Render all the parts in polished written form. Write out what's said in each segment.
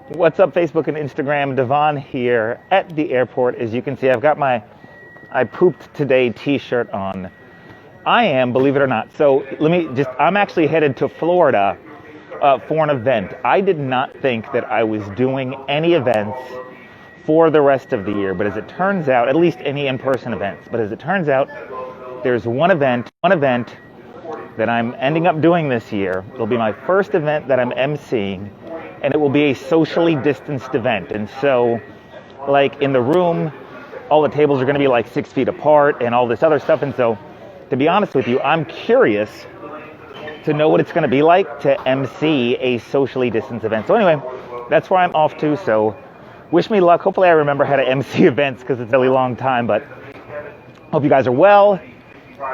What's up, Facebook and Instagram? Devon here at the airport. As you can see, I've got my I pooped today t-shirt on. I am, believe it or not. So I'm actually headed to Florida for an event. I did not think that I was doing any events for the rest of the year, but as it turns out, at least any in-person events, but as it turns out, there's one event that I'm ending up doing this year. It'll be my first event that I'm emceeing, and it will be a socially distanced event. And so, like, in the room, all the tables are going to be like 6 feet apart and all this other stuff. And so, to be honest with you, I'm curious to know what it's going to be like to MC a socially distanced event. So anyway, that's where I'm off to. So wish me luck. Hopefully I remember how to MC events because it's a really long time, but hope you guys are well.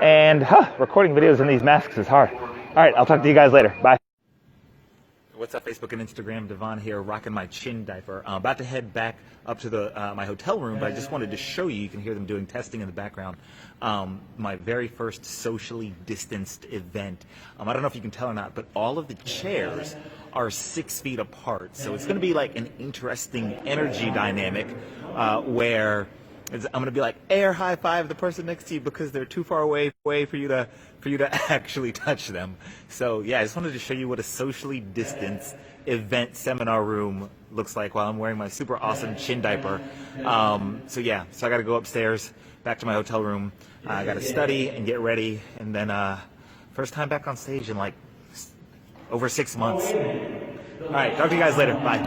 And recording videos in these masks is hard. All right, I'll talk to you guys later. Bye. What's up, Facebook and Instagram? Devon here, rocking my chin diaper. I'm about to head back up to my hotel room, but I just wanted to show you. You can hear them doing testing in the background. My very first socially distanced event. I don't know if you can tell or not, but all of the chairs are 6 feet apart. So it's going to be like an interesting energy dynamic where I'm going to be like air high five the person next to you because they're too far away for you to actually touch them. So yeah, I just wanted to show you what a socially distanced event seminar room looks like while I'm wearing my super awesome chin diaper. So I got to go upstairs back to my hotel room. I got to study and get ready, and then first time back on stage in like over 6 months. All right, talk to you guys later. Bye.